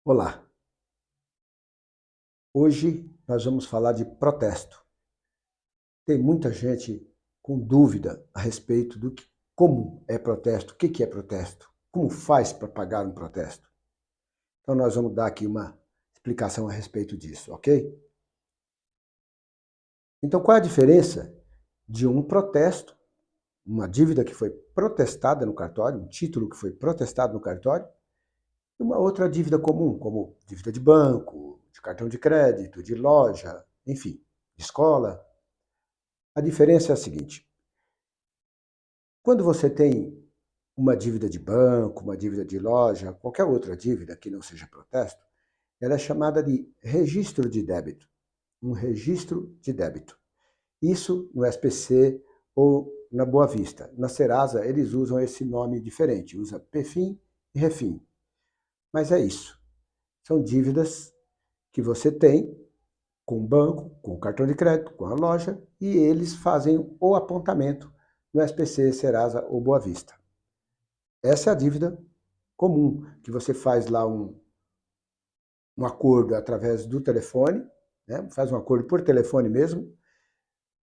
Olá, hoje nós vamos falar de protesto. Tem muita gente com dúvida a respeito como é protesto, o que é protesto, como faz para pagar um protesto. Então nós vamos dar aqui uma explicação a respeito disso, ok? Então qual é a diferença de um protesto, uma dívida que foi protestada no cartório, um título que foi protestado no cartório, e uma outra dívida comum, como dívida de banco, de cartão de crédito, de loja, enfim, de escola. A diferença é a seguinte: quando você tem uma dívida de banco, uma dívida de loja, qualquer outra dívida que não seja protesto, ela é chamada de registro de débito. Um registro de débito. Isso no SPC ou na Boa Vista. Na Serasa, eles usam esse nome diferente, usa PFIN e REFIN. Mas é isso. São dívidas que você tem com o banco, com o cartão de crédito, com a loja, e eles fazem o apontamento no SPC, Serasa ou Boa Vista. Essa é a dívida comum, que você faz lá um acordo através do telefone, né? Faz um acordo por telefone mesmo,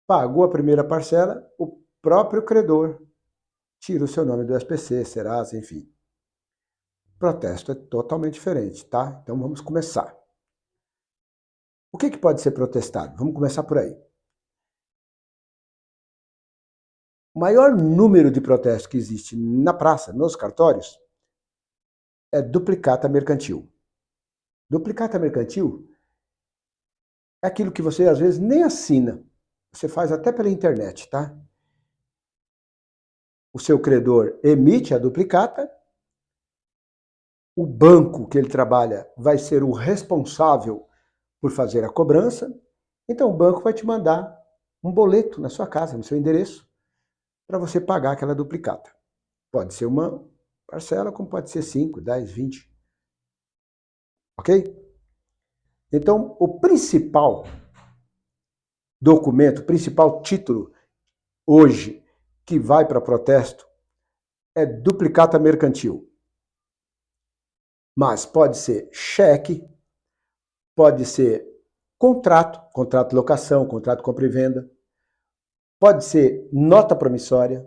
pagou a primeira parcela, o próprio credor tira o seu nome do SPC, Serasa, enfim. O protesto é totalmente diferente, tá? Então vamos começar. O que pode ser protestado? Vamos começar por aí. O maior número de protestos que existe na praça, nos cartórios, é duplicata mercantil. Duplicata mercantil é aquilo que você às vezes nem assina. Você faz até pela internet, tá? O seu credor emite a duplicata, o banco que ele trabalha vai ser o responsável por fazer a cobrança, então o banco vai te mandar um boleto na sua casa, no seu endereço, para você pagar aquela duplicata. Pode ser uma parcela, como pode ser 5, 10, 20. Ok? Então, o principal documento, o principal título hoje que vai para protesto é duplicata mercantil. Mas pode ser cheque, pode ser contrato de locação, contrato de compra e venda, pode ser nota promissória,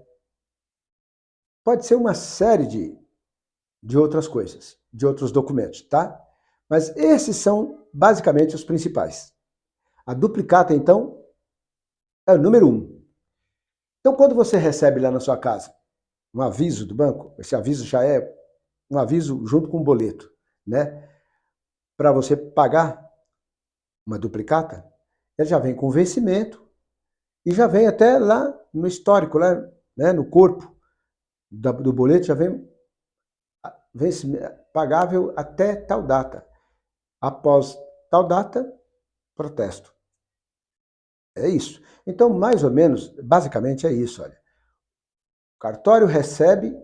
pode ser uma série de outras coisas, de outros documentos, tá? Mas esses são basicamente os principais. A duplicata, então, é o número 1. Então, quando você recebe lá na sua casa um aviso do banco, esse aviso já é um aviso junto com um boleto, né? Para você pagar uma duplicata, ele já vem com vencimento e já vem até lá no histórico, lá, né, no corpo do boleto, já vem pagável até tal data. Após tal data, protesto. É isso. Então, mais ou menos, basicamente é isso. Olha. O cartório recebe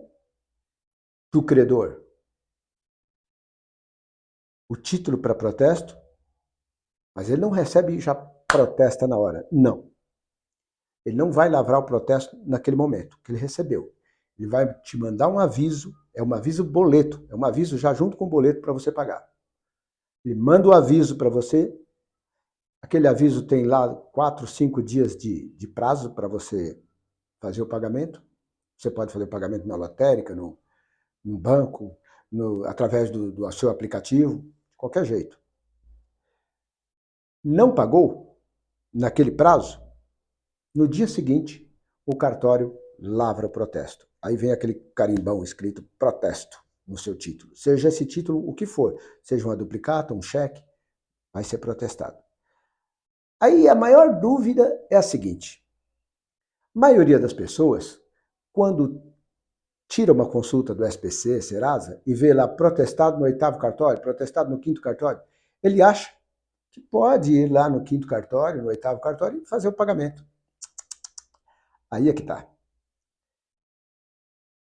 do credor o título para protesto, mas ele não recebe e já protesta na hora. Não. Ele não vai lavrar o protesto naquele momento que ele recebeu. Ele vai te mandar um aviso, é um aviso boleto, é um aviso já junto com o boleto para você pagar. Ele manda o aviso para você, aquele aviso tem lá 4, 5 dias de prazo para você fazer o pagamento. Você pode fazer o pagamento na lotérica, no banco, através do seu aplicativo, de qualquer jeito. Não pagou naquele prazo, no dia seguinte, o cartório lavra o protesto. Aí vem aquele carimbão escrito protesto no seu título. Seja esse título o que for, seja uma duplicata, um cheque, vai ser protestado. Aí a maior dúvida é a seguinte: a maioria das pessoas, quando tira uma consulta do SPC, Serasa, e vê lá protestado no 8º cartório, protestado no 5º cartório, ele acha que pode ir lá no 5º cartório, no 8º cartório e fazer o pagamento. Aí é que está.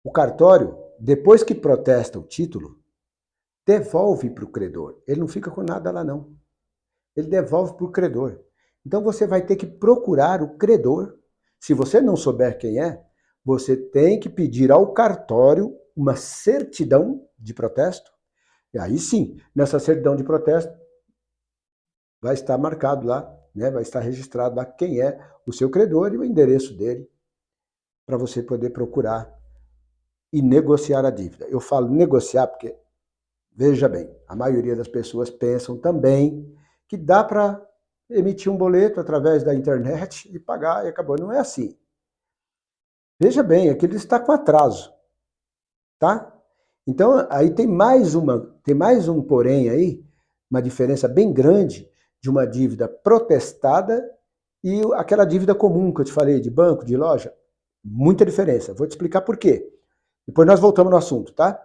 O cartório, depois que protesta o título, devolve para o credor. Ele não fica com nada lá, não. Ele devolve para o credor. Então você vai ter que procurar o credor. Se você não souber quem é, você tem que pedir ao cartório uma certidão de protesto, E aí sim, nessa certidão de protesto, vai estar marcado lá, né, vai estar registrado lá quem é o seu credor e o endereço dele, para você poder procurar e negociar a dívida. Eu falo negociar porque, veja bem, a maioria das pessoas pensam também que dá para emitir um boleto através da internet e pagar e acabou. Não é assim. Veja bem, aquilo está com atraso, tá? Então, aí tem mais um porém aí, uma diferença bem grande de uma dívida protestada e aquela dívida comum que eu te falei, de banco, de loja. Muita diferença. Vou te explicar por quê. Depois nós voltamos no assunto, tá?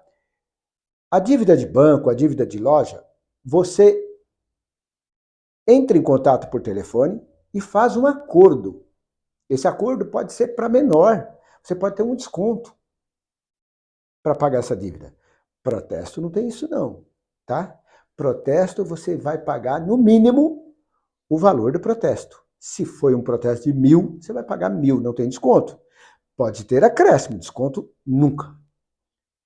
A dívida de banco, a dívida de loja, você entra em contato por telefone e faz um acordo. Esse acordo pode ser para menor. Você pode ter um desconto para pagar essa dívida. Protesto não tem isso não, tá? Protesto você vai pagar no mínimo o valor do protesto. Se foi um protesto de 1.000, você vai pagar 1.000, não tem desconto. Pode ter acréscimo, desconto nunca,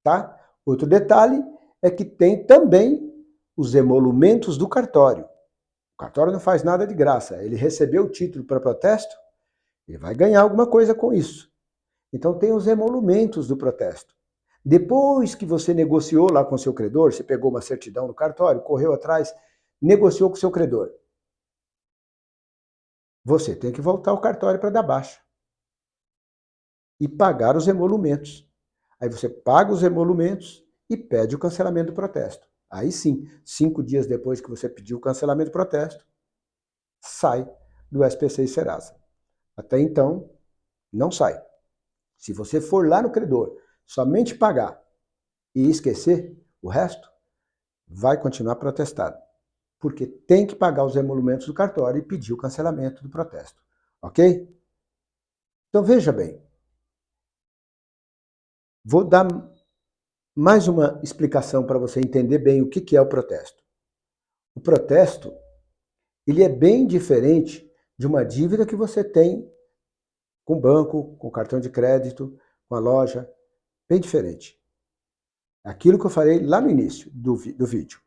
tá? Outro detalhe é que tem também os emolumentos do cartório. O cartório não faz nada de graça. Ele recebeu o título para protesto, ele vai ganhar alguma coisa com isso. Então tem os emolumentos do protesto. Depois que você negociou lá com o seu credor, você pegou uma certidão no cartório, correu atrás, negociou com o seu credor. Você tem que voltar ao cartório para dar baixa e pagar os emolumentos. Aí você paga os emolumentos e pede o cancelamento do protesto. Aí sim, 5 dias depois que você pediu o cancelamento do protesto, sai do SPC e Serasa. Até então, não sai. Se você for lá no credor, somente pagar e esquecer o resto, vai continuar protestado. Porque tem que pagar os emolumentos do cartório e pedir o cancelamento do protesto. Ok? Então veja bem, vou dar mais uma explicação para você entender bem o que é o protesto. O protesto, ele é bem diferente de uma dívida que você tem com o banco, com o cartão de crédito, com a loja, bem diferente. Aquilo que eu falei lá no início do vídeo.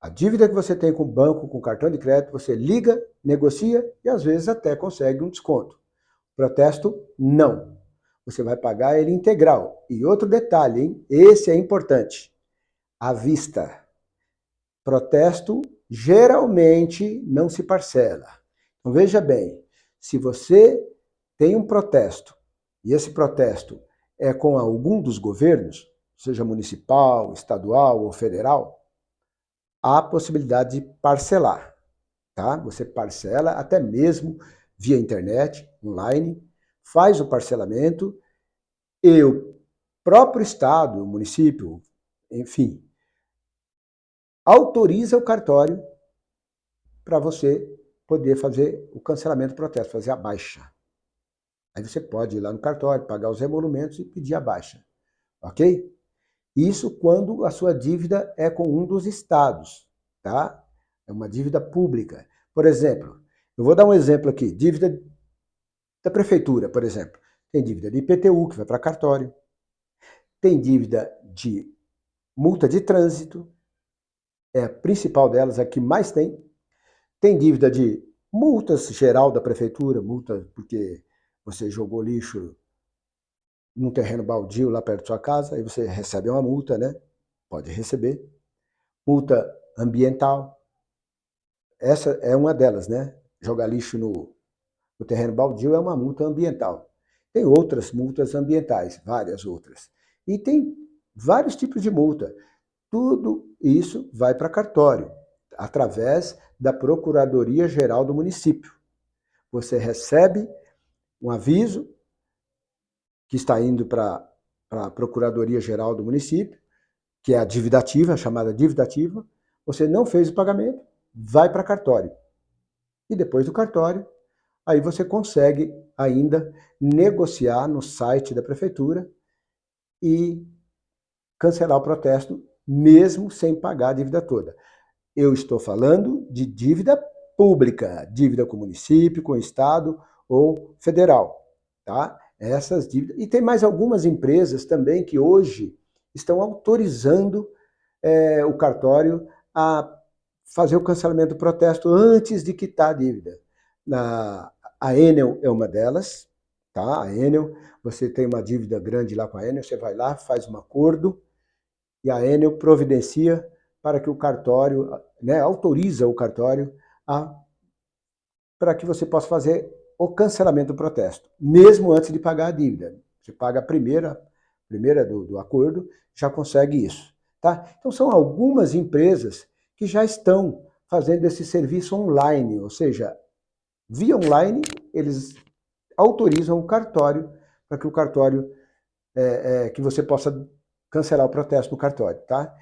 A dívida que você tem com o banco, com o cartão de crédito, você liga, negocia e às vezes até consegue um desconto. Protesto, não. Você vai pagar ele integral. E outro detalhe, hein? Esse é importante. À vista. Protesto geralmente não se parcela. Então veja bem, se você tem um protesto e esse protesto é com algum dos governos, seja municipal, estadual ou federal, há possibilidade de parcelar, tá? Você parcela até mesmo via internet, online, faz o parcelamento e o próprio estado, o município, enfim, autoriza o cartório para você poder fazer o cancelamento do protesto, fazer a baixa. Aí você pode ir lá no cartório, pagar os emolumentos e pedir a baixa, ok? Isso quando a sua dívida é com um dos estados, tá? É uma dívida pública. Por exemplo, eu vou dar um exemplo aqui, dívida da prefeitura, por exemplo. Tem dívida de IPTU, que vai para cartório. Tem dívida de multa de trânsito, é a principal delas, a que mais tem. Tem dívida de multas geral da prefeitura, multa porque você jogou lixo num terreno baldio lá perto da sua casa, aí você recebe uma multa, né? Pode receber. Multa ambiental, essa é uma delas, né? Jogar lixo no terreno baldio é uma multa ambiental. Tem outras multas ambientais, várias outras. E tem vários tipos de multa. Tudo isso vai para cartório, através da Procuradoria-Geral do município. Você recebe um aviso que está indo para a Procuradoria-Geral do município, que é a dívida ativa, chamada dívida ativa. Você não fez o pagamento, vai para cartório. E depois do cartório, aí você consegue ainda negociar no site da prefeitura e cancelar o protesto, mesmo sem pagar a dívida toda. Eu estou falando de dívida pública, dívida com o município, com o estado ou federal, tá? Essas dívidas. E tem mais algumas empresas também que hoje estão autorizando o cartório a fazer o cancelamento do protesto antes de quitar a dívida. A Enel é uma delas, tá? A Enel, você tem uma dívida grande lá com a Enel, você vai lá, faz um acordo e a Enel providencia para que o cartório, né, autoriza o cartório para que você possa fazer o cancelamento do protesto, mesmo antes de pagar a dívida. Você paga a primeira do acordo, já consegue isso. Tá? Então são algumas empresas que já estão fazendo esse serviço online, ou seja, via online eles autorizam o cartório para que o cartório, que você possa cancelar o protesto no cartório. Tá?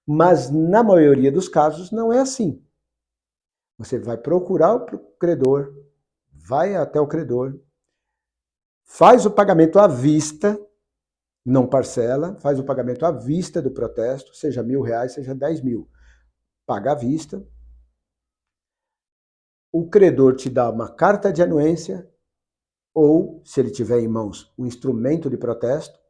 Mas na maioria dos casos não é assim. Você vai procurar o credor, vai até o credor, faz o pagamento à vista, não parcela, faz o pagamento à vista do protesto, seja R$1.000, seja 10 mil. Paga à vista. O credor te dá uma carta de anuência ou, se ele tiver em mãos, um instrumento de protesto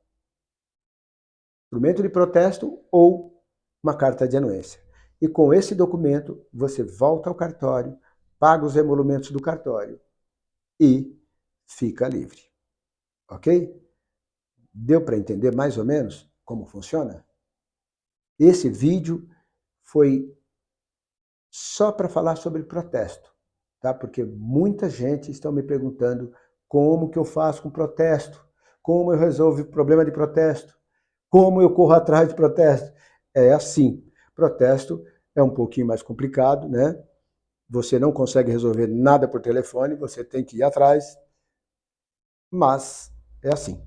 ou uma carta de anuência. E com esse documento, você volta ao cartório, paga os emolumentos do cartório e fica livre. Ok? Deu para entender mais ou menos como funciona? Esse vídeo foi só para falar sobre protesto, tá? Porque muita gente está me perguntando como que eu faço com protesto, como eu resolvo o problema de protesto, como eu corro atrás de protesto. É assim, protesto é um pouquinho mais complicado, né? Você não consegue resolver nada por telefone, você tem que ir atrás, mas é assim.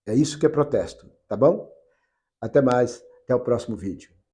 É isso que é protesto, tá bom? Até mais, até o próximo vídeo.